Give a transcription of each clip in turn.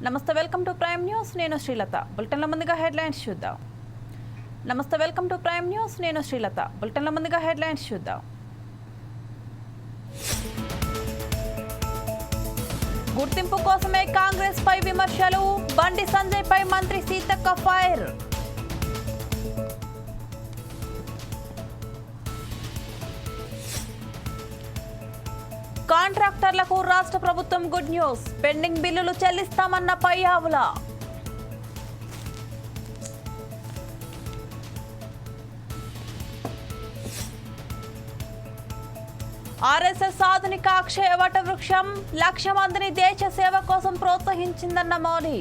నమస్తే welcome to prime news నేను శ్రీలత బులెటిన్ల ముందుగా హెడ్లైన్స్ చూద్దాం నమస్తే వెల్కమ్ టు ప్రైమ్ న్యూస్ నేను శ్రీలత బులెటిన్ల ముందుగా హెడ్లైన్స్ చూద్దాం గుర్తింపు కోసమే కాంగ్రెస్ పై విమర్శలు బండి సంజయ్ పై మంత్రి సీతక్క ఫైర్ కాంట్రాక్టర్లకు రాష్ట్ర ప్రభుత్వం గుడ్ న్యూస్ పెండింగ్ బిల్లులు చెల్లిస్తామన్న పయ్యావుల ఆర్ఎస్ఎస్ ఆధునిక అక్షయ వట వృక్షం 1,00,000 మందిని దేశ సేవ కోసం ప్రోత్సహించిందన్న మోడీ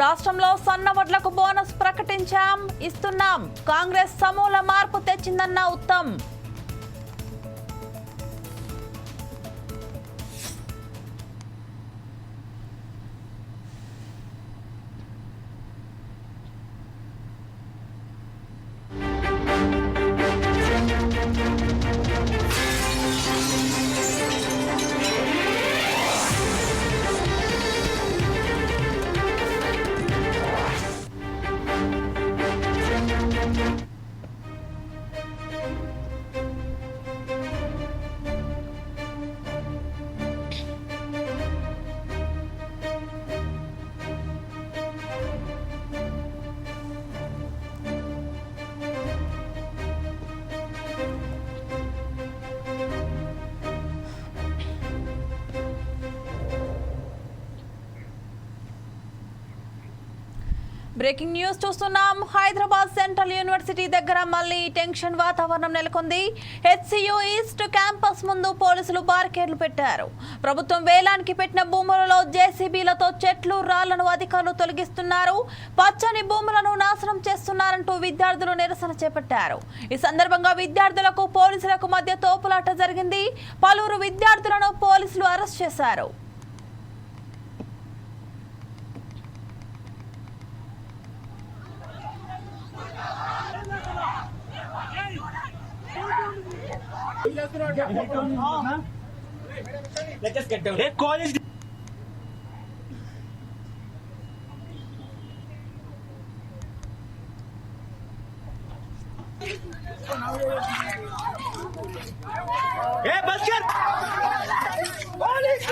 రాష్ట్రంలో సన్నవడ్లకు బోనస్ ప్రకటించాం ఇస్తున్నాం కాంగ్రెస్ సమూల మార్పు తెచ్చిందన్న ఉత్తమ్ బ్రేకింగ్ న్యూస్ చూస్తున్నాం. హైదరాబాద్ సెంట్రల్ యూనివర్సిటీ దగ్గర మళ్లీ టెన్షన్ వాతావరణం నెలకొంది. హెచ్సియు ఈస్ట్ క్యాంపస్ ముందు పోలీసులు బారికేడ్లు పెట్టారు. ప్రభుత్వం వేలానికి పెట్టిన భూములలో జేసీబీలతో చెట్లు రాళ్లను అధికారులు తొలగిస్తున్నారు. పచ్చని భూములను నాశనం చేస్తున్నారంటూ విద్యార్థులు నిరసన చేపట్టారు. ఈ సందర్భంగా విద్యార్థులకు పోలీసులకు మధ్య తోపులాట జరిగింది. పలువురు విద్యార్థులను పోలీసులు అరెస్ట్ చేశారు. Let's just get down. Hey, college. Hey, Bhaskar. College.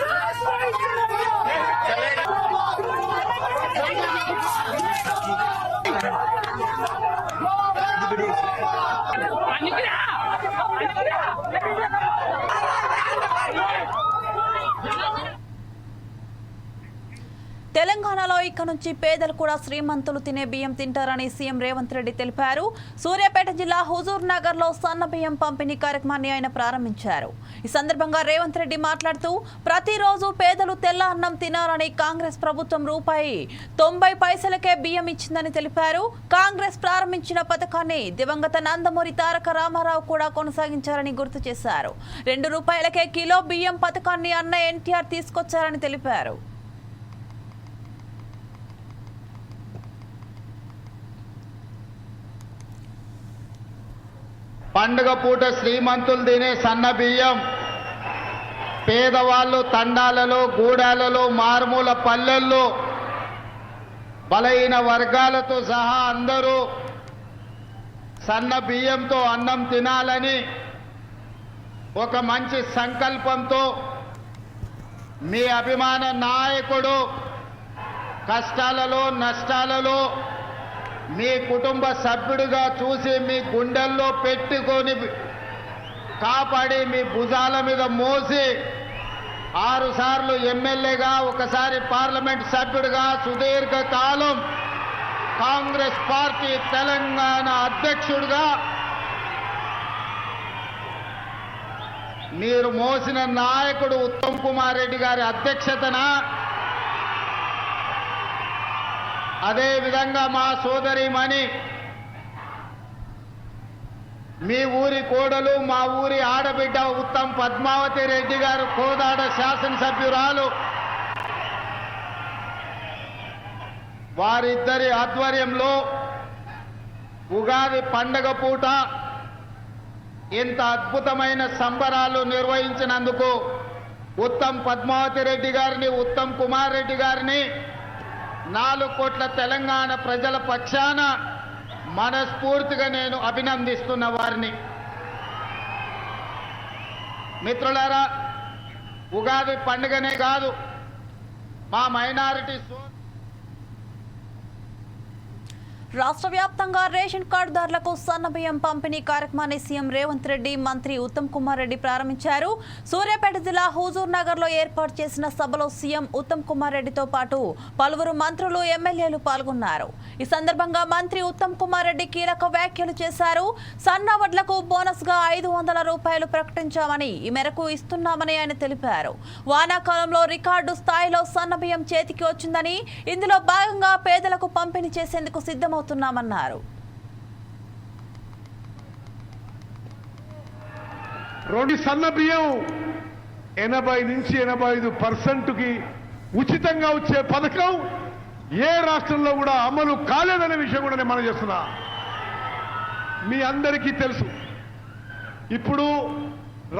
తెలంగాణలో ఇక నుంచి పేదలు కూడా శ్రీమంతులు తినే బియ్యం తింటారని సీఎం రేవంత్ రెడ్డి తెలిపారు. సూర్యాపేట జిల్లా హుజూర్ నగర్ లో సన్న బియ్యం పంపిణీ కార్యక్రమాన్ని ఆయన ప్రారంభించారు. ఈ సందర్భంగా రేవంత్ రెడ్డి మాట్లాడుతూ ప్రతిరోజు పేదలు తెల్ల అన్నం తినాలని కాంగ్రెస్ ప్రభుత్వం ₹90 బియ్యం ఇచ్చిందని తెలిపారు. కాంగ్రెస్ ప్రారంభించిన పథకాన్ని దివంగత నందమూరి తారక రామారావు కూడా కొనసాగించారని గుర్తు చేశారు. ₹2 కిలో బియ్యం పథకాన్ని అన్న ఎన్టీఆర్ తీసుకొచ్చారని తెలిపారు. పండుగ పూట శ్రీమంతులు తినే సన్న బియ్యం పేదవాళ్ళు తండాలలో గూడాలలో మారుమూల పల్లెల్లో బలహీన వర్గాలతో సహా అందరూ సన్న బియ్యంతో అన్నం తినాలని ఒక మంచి సంకల్పంతో మీ అభిమాన నాయకుడు కష్టాలలో నష్టాలలో మీ కుటుంబ సభ్యుడిగా చూసి మీ గుండెల్లో పెట్టుకొని కాపాడి మీ భుజాల మీద మోసి 6 సార్లు ఎమ్మెల్యేగా ఒకసారి పార్లమెంట్ సభ్యుడిగా సుదీర్ఘ కాలం కాంగ్రెస్ పార్టీ తెలంగాణ అధ్యక్షుడిగా మీరు మోసిన నాయకుడు ఉత్తమ్ కుమార్ రెడ్డి గారి అధ్యక్షతన అదే విధంగా మా సోదరిమణి మీ ఊరి కోడలు మా ఊరి ఆడబిడ్డ ఉత్తమ్ పద్మావతి రెడ్డి గారు కోదాడ శాసనసభ్యురాలు వారిద్దరి ఆధ్వర్యంలో ఉగాది పండగ పూట ఇంత అద్భుతమైన సంబరాలు నిర్వహించినందుకు ఉత్తమ్ పద్మావతి రెడ్డి గారిని, ఉత్తమ్ కుమార్ రెడ్డి గారిని 4 కోట్ల తెలంగాణ ప్రజల పక్షాన మనస్ఫూర్తిగా నేను అభినందిస్తున్న వారిని. మిత్రులారా, ఉగాది పండుగనే కాదు, మా మైనారిటీ రాష్ట్ర వ్యాప్తంగా రేషన్ కార్డుదారులకు సన్నబియ్యం పంపిణీ కార్యక్రమాన్ని సీఎం రేవంత్ రెడ్డి, మంత్రి ఉత్తమ్ కుమార్ రెడ్డి ప్రారంభించారు. సూర్యాపేట జిల్లా హుజూర్ నగర్ లో ఏర్పాటు చేసిన సభలో సీఎం ఉత్తమ్ కుమార్ రెడ్డితో పాటు పలువురు మంత్రులు, ఎమ్మెల్యేలు పాల్గొన్నారు. ఈ సందర్భంగా మంత్రి ఉత్తమ్ కుమార్ రెడ్డి కీలక వ్యాఖ్యలు చేశారు. సన్న వడ్లకు బోనస్ గా 500 రూపాయలు ప్రకటించామని, ఈ మేరకు ఇస్తున్నామని ఆయన తెలిపారు. వానాకాలంలో రికార్డు స్థాయిలో సన్నబియ్యం చేతికి వచ్చిందని, ఇందులో భాగంగా పేదలకు పంపిణీ చేసేందుకు సిద్ధమవుతున్నామన్నారు. రెండు సన్న బియ్యం 80 నుంచి 85%కి ఉచితంగా వచ్చే పథకం ఏ రాష్ట్రంలో కూడా అమలు కాలేదనే విషయం కూడా నేను మనం చేస్తున్నా. మీ అందరికీ తెలుసు, ఇప్పుడు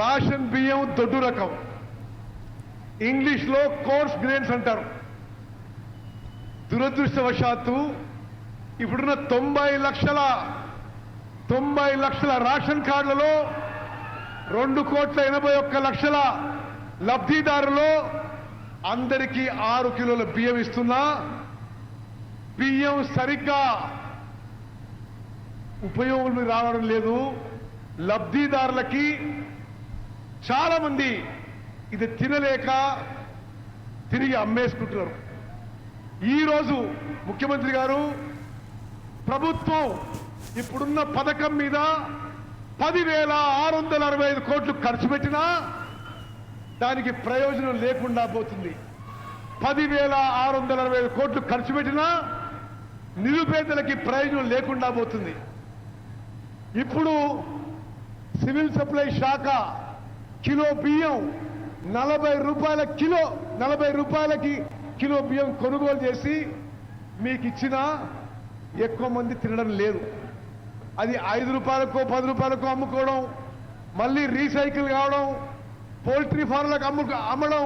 రేషన్ బియ్యం దొడ్డు రకం, ఇంగ్లీష్లో కోర్స్ గ్రెయిన్స్ అంటారు. దురదృష్టవశాత్తు ఇప్పుడున్న 90 లక్షల రేషన్ కార్డులలో 2,81,00,000 లబ్ధిదారులు అందరికీ 6 కిలోల బియ్యం ఇస్తున్నా, బియ్యం సరిగ్గా ఉపయోగం రావడం లేదు. లబ్ధిదారులకి చాలా మంది ఇది తినలేక తిరిగి అమ్మేసుకుంటున్నారు. ఈరోజు ముఖ్యమంత్రి గారు ప్రభుత్వం ఇప్పుడున్న పథకం మీద 10,665 కోట్లు ఖర్చు పెట్టినా దానికి ప్రయోజనం లేకుండా పోతుంది. 10,665 కోట్లు ఖర్చు పెట్టినా నిరుపేదలకి ప్రయోజనం లేకుండా పోతుంది. ఇప్పుడు సివిల్ సప్లై శాఖ కిలో బియ్యం 40 రూపాయలకి కిలో బియ్యం కొనుగోలు చేసి మీకు ఇచ్చినా ఎక్కువ మంది తినడం లేదు. అది 5 రూపాయలకో 10 రూపాయలకో అమ్ముకోవడం, మళ్ళీ రీసైకిల్ కావడం, పౌల్ట్రీ ఫార్మ్లకు అమ్మడం,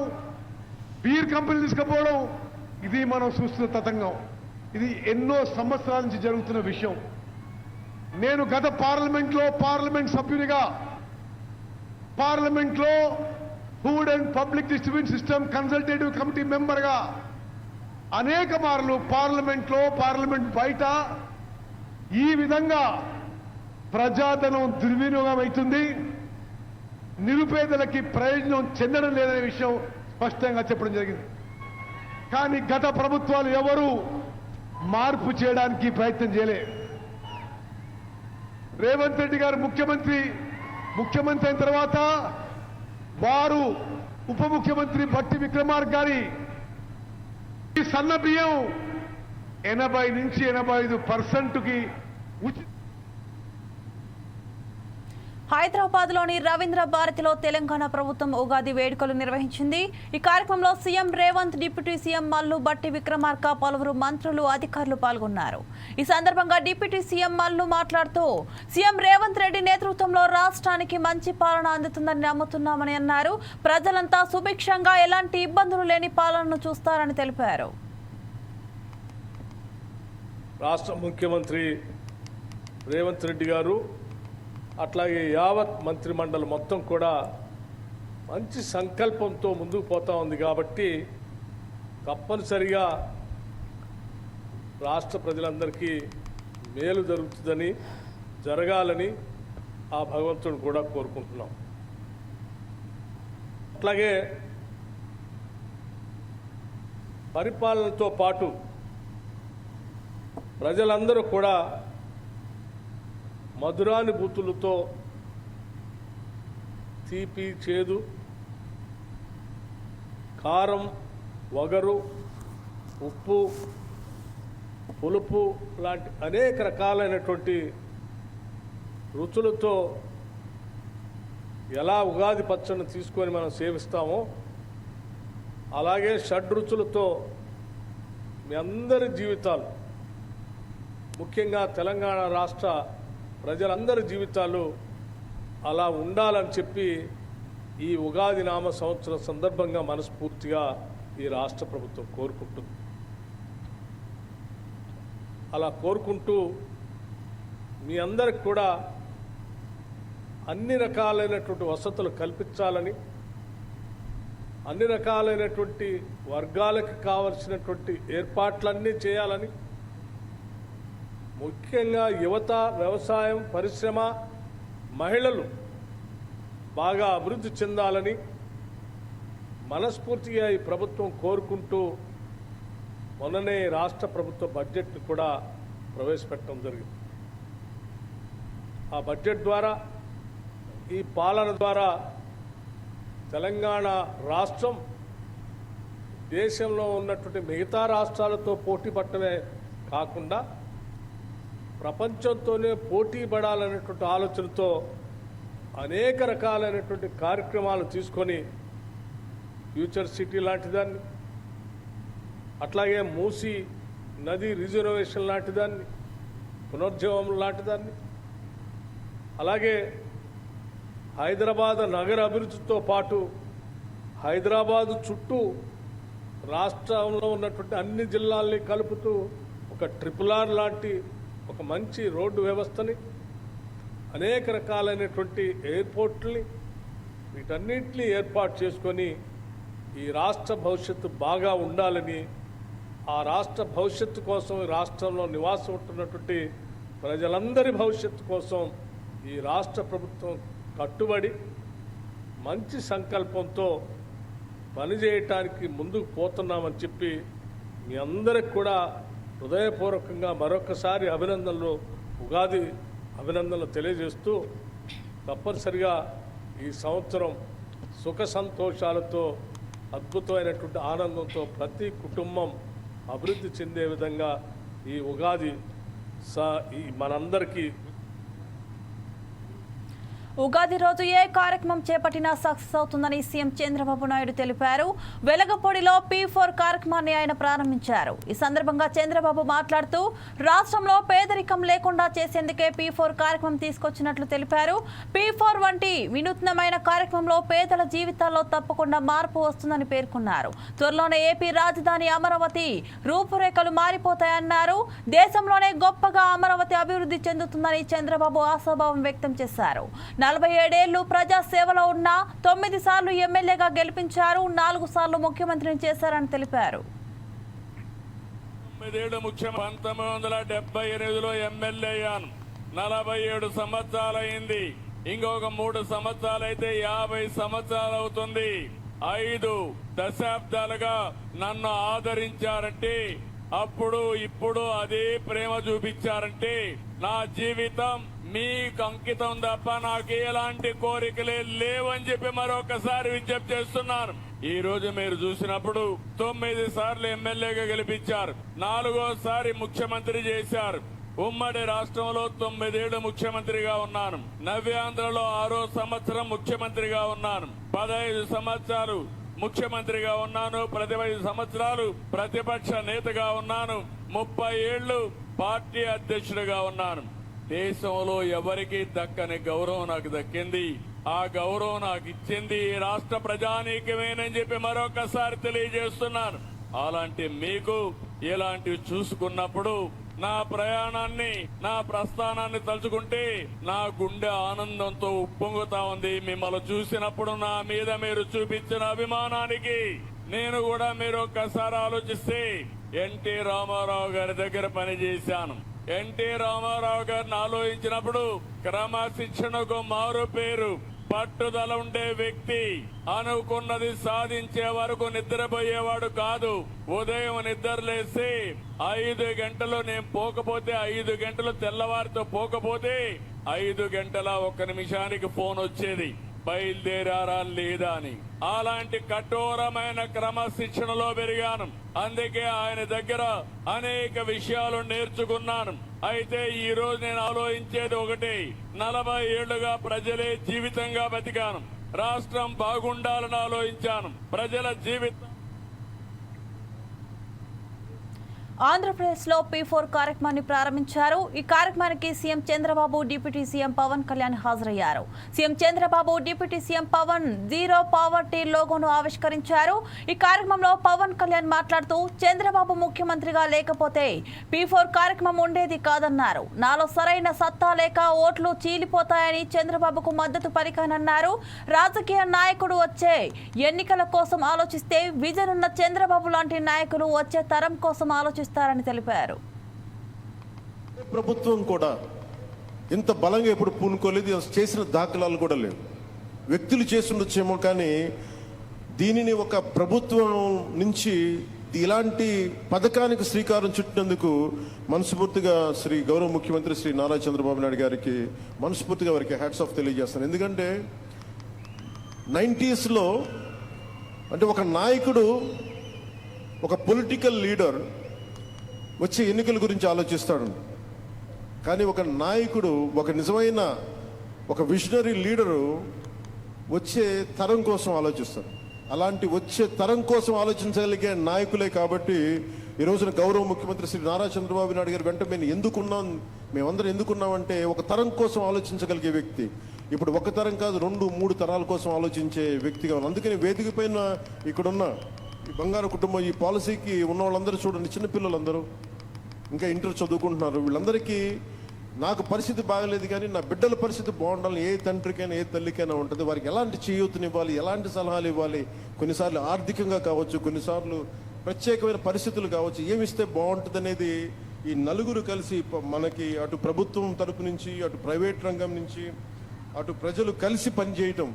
బీర్ కంపెనీలు తీసుకుపోవడం, ఇది మనం చూస్తున్న తతంగం. ఇది ఎన్నో సంవత్సరాల నుంచి జరుగుతున్న విషయం. నేను గత పార్లమెంట్ సభ్యునిగా పార్లమెంట్లో food and public distribution system consultative committee మెంబర్గా అనేక మార్లు పార్లమెంట్ బయట ఈ విధంగా ప్రజాధనం దుర్వినియోగం అవుతుంది, నిరుపేదలకి ప్రయోజనం చెందడం లేదనే విషయం స్పష్టంగా చెప్పడం జరిగింది. కానీ గత ప్రభుత్వాలు ఎవరు మార్పు చేయడానికి ప్రయత్నం చేయలే. రేవంత్ రెడ్డి గారు ముఖ్యమంత్రి అయిన తర్వాత వారు ఉప ముఖ్యమంత్రి బట్టి విక్రమార్క గారి ఈ సన్న బియ్యం 80 నుంచి 85%కి ఉచిత. హైదరాబాద్ లోని రవీంద్ర భారతిలో తెలంగాణ ప్రభుత్వం ఉగాది వేడుకలు నిర్వహించింది. ఈ కార్యక్రమంలో CM Revanth, deputy CM Mallu Bhatti Vikramarka, పలువురు మంత్రులు, అధికారులు పాల్గొన్నారు. ఈ సందర్భంగా డిప్యూటీ సీఎం మల్లు మాట్లాడుతూ సీఎం రేవంత్ రెడ్డి నేతృత్వంలో రాష్ట్రానికి మంచి పాలన అందుతుందని నమ్ముతున్నామని అన్నారు. ప్రజలంతా సుభిక్షంగా ఎలాంటి ఇబ్బందులు లేని పాలనను చూస్తారని తెలిపారు. రాష్ట్ర ముఖ్యమంత్రి రేవంత్ రెడ్డి గారు అట్లాగే యావత్ మంత్రిమండలి మొత్తం కూడా మంచి సంకల్పంతో ముందుకు పోతా ఉంది. కాబట్టి తప్పనిసరిగా రాష్ట్ర ప్రజలందరికీ మేలు జరగాలని ఆ భగవంతుడిని కూడా కోరుకుంటున్నాం. అట్లాగే పరిపాలనతో పాటు ప్రజలందరూ కూడా మధురానుభూతులతో తీపి, చేదు, కారం, వగరు, ఉప్పు, పులుపు లాంటి అనేక రకాలైనటువంటి రుచులతో ఎలా ఉగాది పచ్చడిని తీసుకొని మనం సేవిస్తామో అలాగే షడ్రుచులతో మీ అందరి జీవితాలు, ముఖ్యంగా తెలంగాణ రాష్ట్ర ప్రజలందరి జీవితాలు అలా ఉండాలని చెప్పి ఈ ఉగాది నామ సంవత్సరం సందర్భంగా మనస్ఫూర్తిగా ఈ రాష్ట్ర ప్రభుత్వం కోరుకుంటుంది. అలా కోరుకుంటూ మీ అందరికి కూడా అన్ని రకాలైనటువంటి వసతులు కల్పించాలని, అన్ని రకాలైనటువంటి వర్గాలకు కావలసినటువంటి ఏర్పాట్లన్నీ చేయాలని, ముఖ్యంగా యువత, వ్యవసాయం, పరిశ్రమ, మహిళలు బాగా అభివృద్ధి చెందాలని మనస్ఫూర్తిగా ఈ ప్రభుత్వం కోరుకుంటూ మొన్ననే రాష్ట్ర ప్రభుత్వ బడ్జెట్ కూడా ప్రవేశపెట్టడం జరిగింది. ఆ బడ్జెట్ ద్వారా, ఈ పాలన ద్వారా తెలంగాణ రాష్ట్రం దేశంలో ఉన్నటువంటి మిగతా రాష్ట్రాలతో పోటీ పడటమే కాకుండా ప్రపంచంతోనే పోటీ పడాలనేటువంటి ఆలోచనతో అనేక రకాలైనటువంటి కార్యక్రమాలు తీసుకొని ఫ్యూచర్ సిటీ లాంటి దాన్ని, అట్లాగే మూసీ నది రిజర్వేషన్ లాంటి దాన్ని, పునర్జీవం లాంటి దాన్ని, అలాగే హైదరాబాద్ నగర అభివృద్ధితో పాటు హైదరాబాదు చుట్టూ రాష్ట్రంలో ఉన్నటువంటి అన్ని జిల్లాల్ని కలుపుతూ ఒక ట్రిపుల్ ఆర్ లాంటి ఒక మంచి రోడ్డు వ్యవస్థని, అనేక రకాలైనటువంటి ఎయిర్పోర్ట్లని, వీటన్నిటిని ఏర్పాటు చేసుకొని ఈ రాష్ట్ర భవిష్యత్తు బాగా ఉండాలని, ఆ రాష్ట్ర భవిష్యత్తు కోసం ఈ రాష్ట్రంలో నివాసం ఉంటున్నటువంటి ప్రజలందరి భవిష్యత్తు కోసం ఈ రాష్ట్ర ప్రభుత్వం కట్టుబడి మంచి సంకల్పంతో పనిచేయటానికి ముందుకు పోతున్నామని చెప్పి మీ అందరికి కూడా హృదయపూర్వకంగా మరొకసారి అభినందనలు, ఉగాది అభినందనలు తెలియజేస్తూ, తప్పనిసరిగా ఈ సంవత్సరం సుఖ సంతోషాలతో, అద్భుతమైనటువంటి ఆనందంతో ప్రతి కుటుంబం అభివృద్ధి చెందే విధంగా ఈ ఉగాది మనందరికీ ఉగాది రోజు ఏ కార్యక్రమం చేపట్టినా సక్సెస్ అవుతుందని సీఎం చంద్రబాబు నాయుడు తెలిపారు. వెలగపూడిలో P4 కార్యక్రమాన్ని ఆయన ప్రారంభించారు. ఈ సందర్భంగా చంద్రబాబు మాట్లాడుతూ రాష్ట్రంలో పేదరికం లేకుండా చేసేందుకే P4 కార్యక్రమం తీసుకొచ్చినట్లు తెలిపారు. P4 వంటి వినూత్నమైన కార్యక్రమంలో పేదల జీవితాల్లో తప్పకుండా మార్పు వస్తుందని పేర్కొన్నారు. త్వరలోనే ఏపీ రాజధాని అమరావతి రూపురేఖలు మారిపోతాయన్నారు. దేశంలోనే గొప్పగా అమరావతి అభివృద్ధి చెందుతుందని చంద్రబాబు ఆశాభావం వ్యక్తం చేశారు. 47 ఏళ్లు ప్రజా సేవలో ఉన్న 9 సార్లు ఎమ్మెల్యేగా గెలిపించారు. 4 సార్లు ముఖ్యమంత్రిని చేశారని తెలిపారు. 1978లో ఎమ్మెల్యే అయ్యాను. 47 సంవత్సరాలైంది. ఇంకొక 3 సంవత్సరాలైతే 50 సంవత్సరాలు అవుతుంది. 5 దశాబ్దాలుగా నన్ను ఆదరించారంటే, అప్పుడు ఇప్పుడు అదే ప్రేమ చూపించారంటే, నా జీవితం మీకు అంకితం తప్ప నాకు ఎలాంటి కోరికలే లేవని చెప్పి మరొకసారి విజ్ఞప్తి చేస్తున్నాను. ఈ రోజు మీరు చూసినప్పుడు 9 సార్లు ఎమ్మెల్యేగా గెలిపించారు, 4వసారి ముఖ్యమంత్రి చేశారు. ఉమ్మడి రాష్ట్రంలో 9 ఏళ్లు ముఖ్యమంత్రిగా ఉన్నాను. నవ్యాంధ్రలో 6వ సంవత్సరం ముఖ్యమంత్రిగా ఉన్నాను. 15 సంవత్సరాలు ముఖ్యమంత్రిగా ఉన్నాను. 15 సంవత్సరాలు ప్రతిపక్ష నేతగా ఉన్నాను. 30 ఏళ్లు పార్టీ అధ్యక్షుడిగా ఉన్నాను. దేశంలో ఎవరికి దక్కని గౌరవం నాకు దక్కింది. ఆ గౌరవం నాకు ఇచ్చింది ఈ రాష్ట్ర ప్రజానీకమేనని చెప్పి మరొకసారి తెలియజేస్తున్నాను. అలాంటి మీకు ఇలాంటివి చూసుకున్నప్పుడు నా ప్రయాణాన్ని, నా ప్రస్థానాన్ని తలుచుకుంటే నా గుండె ఆనందంతో ఉప్పొంగుతా ఉంది. మిమ్మల్ని చూసినప్పుడు నా మీద మీరు చూపించిన అభిమానానికి నేను కూడా మీరు ఒక్కసారి ఆలోచిస్తే, ఎన్టీ రామారావు గారి దగ్గర పనిచేశాను. ఎన్టీ రామారావు గారిని ఆలోచించినప్పుడు క్రమశిక్షణకు మారు పేరు, పట్టుదల ఉండే వ్యక్తి, అనుకున్నది సాధించే వరకు నిద్రపోయేవాడు కాదు. ఉదయం నిద్రలేసి 5 గంటలు నేను పోకపోతే, 5 గంటలు తెల్లవారితో పోకపోతే 5 గంటల 1 నిమిషానికి ఫోన్ వచ్చేది, బయలుదేరారా లేదా అని. అలాంటి కఠోరమైన క్రమశిక్షణలో పెరిగాను. అందుకే ఆయన దగ్గర అనేక విషయాలు నేర్చుకున్నాను. అయితే ఈ రోజు నేను ఆలోచించేది ఒకటి, 40 ఏళ్లుగా ప్రజలే జీవితంగా బతికాను. రాష్ట్రం బాగుండాలని ఆలోచించాను. ప్రజల జీవితం ఆంధ్రప్రదేశ్లో P4 కార్యక్రమాన్ని ప్రారంభించారు. ఈ కార్యక్రమానికి CM Chandrababu, deputy CM Pawan Kalyan హాజరయ్యారు. CM Chandrababu, deputy CM Pawan zero poverty లోగోను ఆవిష్కరించారు. ఈ కార్యక్రమంలో పవన్ కళ్యాణ్ మాట్లాడుతూ చంద్రబాబు ముఖ్యమంత్రిగా లేకపోతే P4 కార్యక్రమం ఉండేది కాదన్నారు. నాలో సరైన సత్తా లేక ఓట్లు చీలిపోతాయని చంద్రబాబుకు మద్దతు పలికానన్నారు. రాజకీయ నాయకుడు వచ్చే ఎన్నికల కోసం ఆలోచిస్తే విజన్ ఉన్న చంద్రబాబు లాంటి నాయకులు వచ్చే తరం కోసం ఆలోచిస్తారని తెలిపారు. ప్రభుత్వం కూడా ఇంత బలంగా ఎప్పుడు పూనుకోలేదు, చేసిన దాఖలాలు కూడా లేవు. వ్యక్తులు చేస్తుండొచ్చేమో, కానీ దీనిని ఒక ప్రభుత్వం నుంచి ఇలాంటి పథకానికి శ్రీకారం చుట్టినందుకు మనస్ఫూర్తిగా శ్రీ గౌరవ ముఖ్యమంత్రి శ్రీ నారా చంద్రబాబు నాయుడు గారికి మనస్ఫూర్తిగా వారికి హ్యాట్స్ ఆఫ్ తెలియజేస్తాను. ఎందుకంటే 90s అంటే ఒక నాయకుడు, ఒక పొలిటికల్ లీడర్ వచ్చే ఎన్నికల గురించి ఆలోచిస్తాడు, కానీ ఒక నాయకుడు, ఒక నిజమైన ఒక విజనరీ లీడరు వచ్చే తరం కోసం ఆలోచిస్తాడు. అలాంటి వచ్చే తరం కోసం ఆలోచించగలిగే నాయకులే కాబట్టి ఈ రోజున గౌరవ ముఖ్యమంత్రి శ్రీ నారా చంద్రబాబు నాయుడు గారు వెంట మేమందరం ఎందుకున్నామంటే ఒక తరం కోసం ఆలోచించగలిగే వ్యక్తి. ఇప్పుడు ఒక తరం కాదు, 2-3 తరాల కోసం ఆలోచించే వ్యక్తిగా. అందుకని వేదిక పైన ఇక్కడున్న ఈ బంగారు కుటుంబం, ఈ పాలసీకి ఉన్న వాళ్ళందరూ చూడండి, చిన్నపిల్లలందరూ ఇంకా ఇంటర్ చదువుకుంటున్నారు. వీళ్ళందరికీ నాకు పరిస్థితి బాగలేదు కానీ నా బిడ్డల పరిస్థితి బాగుండాలని ఏ తండ్రికైనా ఏ తల్లికైనా ఉంటుంది. వారికి ఎలాంటి చేయూతనివ్వాలి, ఎలాంటి సలహాలు ఇవ్వాలి, కొన్నిసార్లు ఆర్థికంగా కావచ్చు, కొన్నిసార్లు ప్రత్యేకమైన పరిస్థితులు కావచ్చు, ఏమిస్తే బాగుంటుంది అనేది ఈ నలుగురు కలిసి మనకి అటు ప్రభుత్వం తరపు నుంచి, అటు ప్రైవేట్ రంగం నుంచి, అటు ప్రజలు కలిసి పనిచేయటం.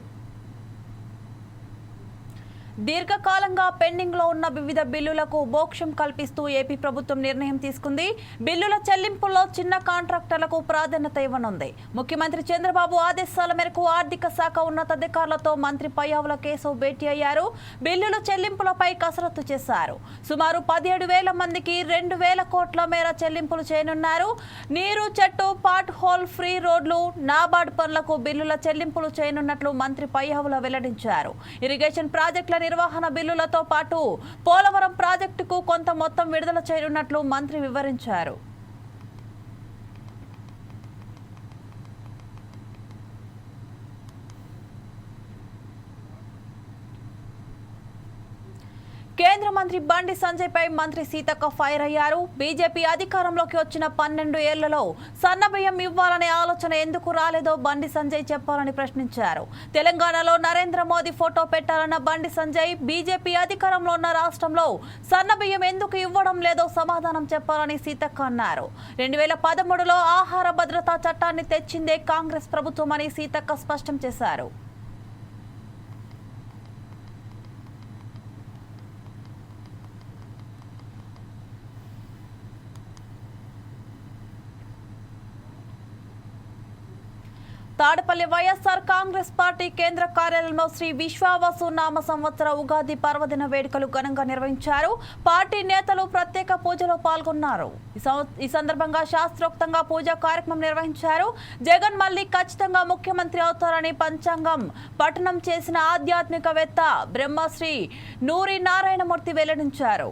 దీర్ఘకాలంగా పెండింగ్ లో ఉన్న వివిధ బిల్లులకు మోక్షం కల్పిస్తూ ఏపీ ప్రభుత్వం నిర్ణయం తీసుకుంది. బిల్లుల చెల్లింపుల్లో చిన్న కాంట్రాక్టర్లకు ప్రాధాన్యత ఇవ్వనుంది. ముఖ్యమంత్రి చంద్రబాబు ఆదేశాల మేరకు ఆర్థిక శాఖ ఉన్నతాధికారులతో మంత్రి పయ్యావుల కేశవ్ భేటీ అయ్యారు. బిల్లుల చెల్లింపులపై కసరత్తు చేశారు. సుమారు 17,000 మందికి 2,000 కోట్ల మేర చెల్లింపులు చేయనున్నారు. నీరు, చెట్టు, పాట్ హోల్ ఫ్రీ రోడ్లు, నాబార్డ్ పనులకు బిల్లుల చెల్లింపులు చేయనున్నట్లు మంత్రి పయ్యావుల వెల్లడించారు. ఇరిగేషన్ ప్రాజెక్టుల నిర్వహణ బిల్లులతో పాటు పోలవరం ప్రాజెక్టుకు కొంత మొత్తం విడుదల చేయనున్నట్లు మంత్రి వివరించారు. కేంద్ర మంత్రి బండి సంజయ్ పై మంత్రి సీతక్క ఫైర్ అయ్యారు. బీజేపీ అధికారంలోకి వచ్చిన 12 ఏళ్లలో సన్నబియ్యం ఇవ్వాలనే ఆలోచన ఎందుకు రాలేదో బండి సంజయ్ చెప్పాలని ప్రశ్నించారు. తెలంగాణలో నరేంద్ర మోదీ ఫోటో పెట్టాలన్న బండి సంజయ్ బీజేపీ అధికారంలో ఉన్న రాష్ట్రంలో సన్నబియ్యం ఎందుకు ఇవ్వడం లేదో సమాధానం చెప్పాలని సీతక్క అన్నారు. 2013లో ఆహార భద్రతా చట్టాన్ని తెచ్చిందే కాంగ్రెస్ ప్రభుత్వం అని సీతక్క స్పష్టం చేశారు. తాడపల్లి వైఎస్ఆర్ కాంగ్రెస్ పార్టీ కేంద్ర కార్యాలయంలో శ్రీ విశ్వావసు నామ సంవత్సర ఉగాది పర్వదిన వేడుకలు ఘనంగా నిర్వహించారు. పార్టీ నేతలు ప్రత్యేక పూజలో పాల్గొన్నారు. ఈ సందర్భంగా శాస్త్రోక్తంగా పూజా కార్యక్రమం నిర్వహించారు. జగన్ మళ్లీ ఖచ్చితంగా ముఖ్యమంత్రి అవుతారని పంచాంగం పఠనం చేసిన ఆధ్యాత్మికవేత్త బ్రహ్మశ్రీ నూరి నారాయణమూర్తి వెల్లడించారు.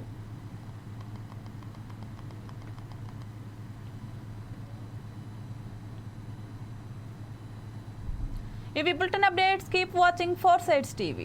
If you built an updates, keep watching 4 Sides TV.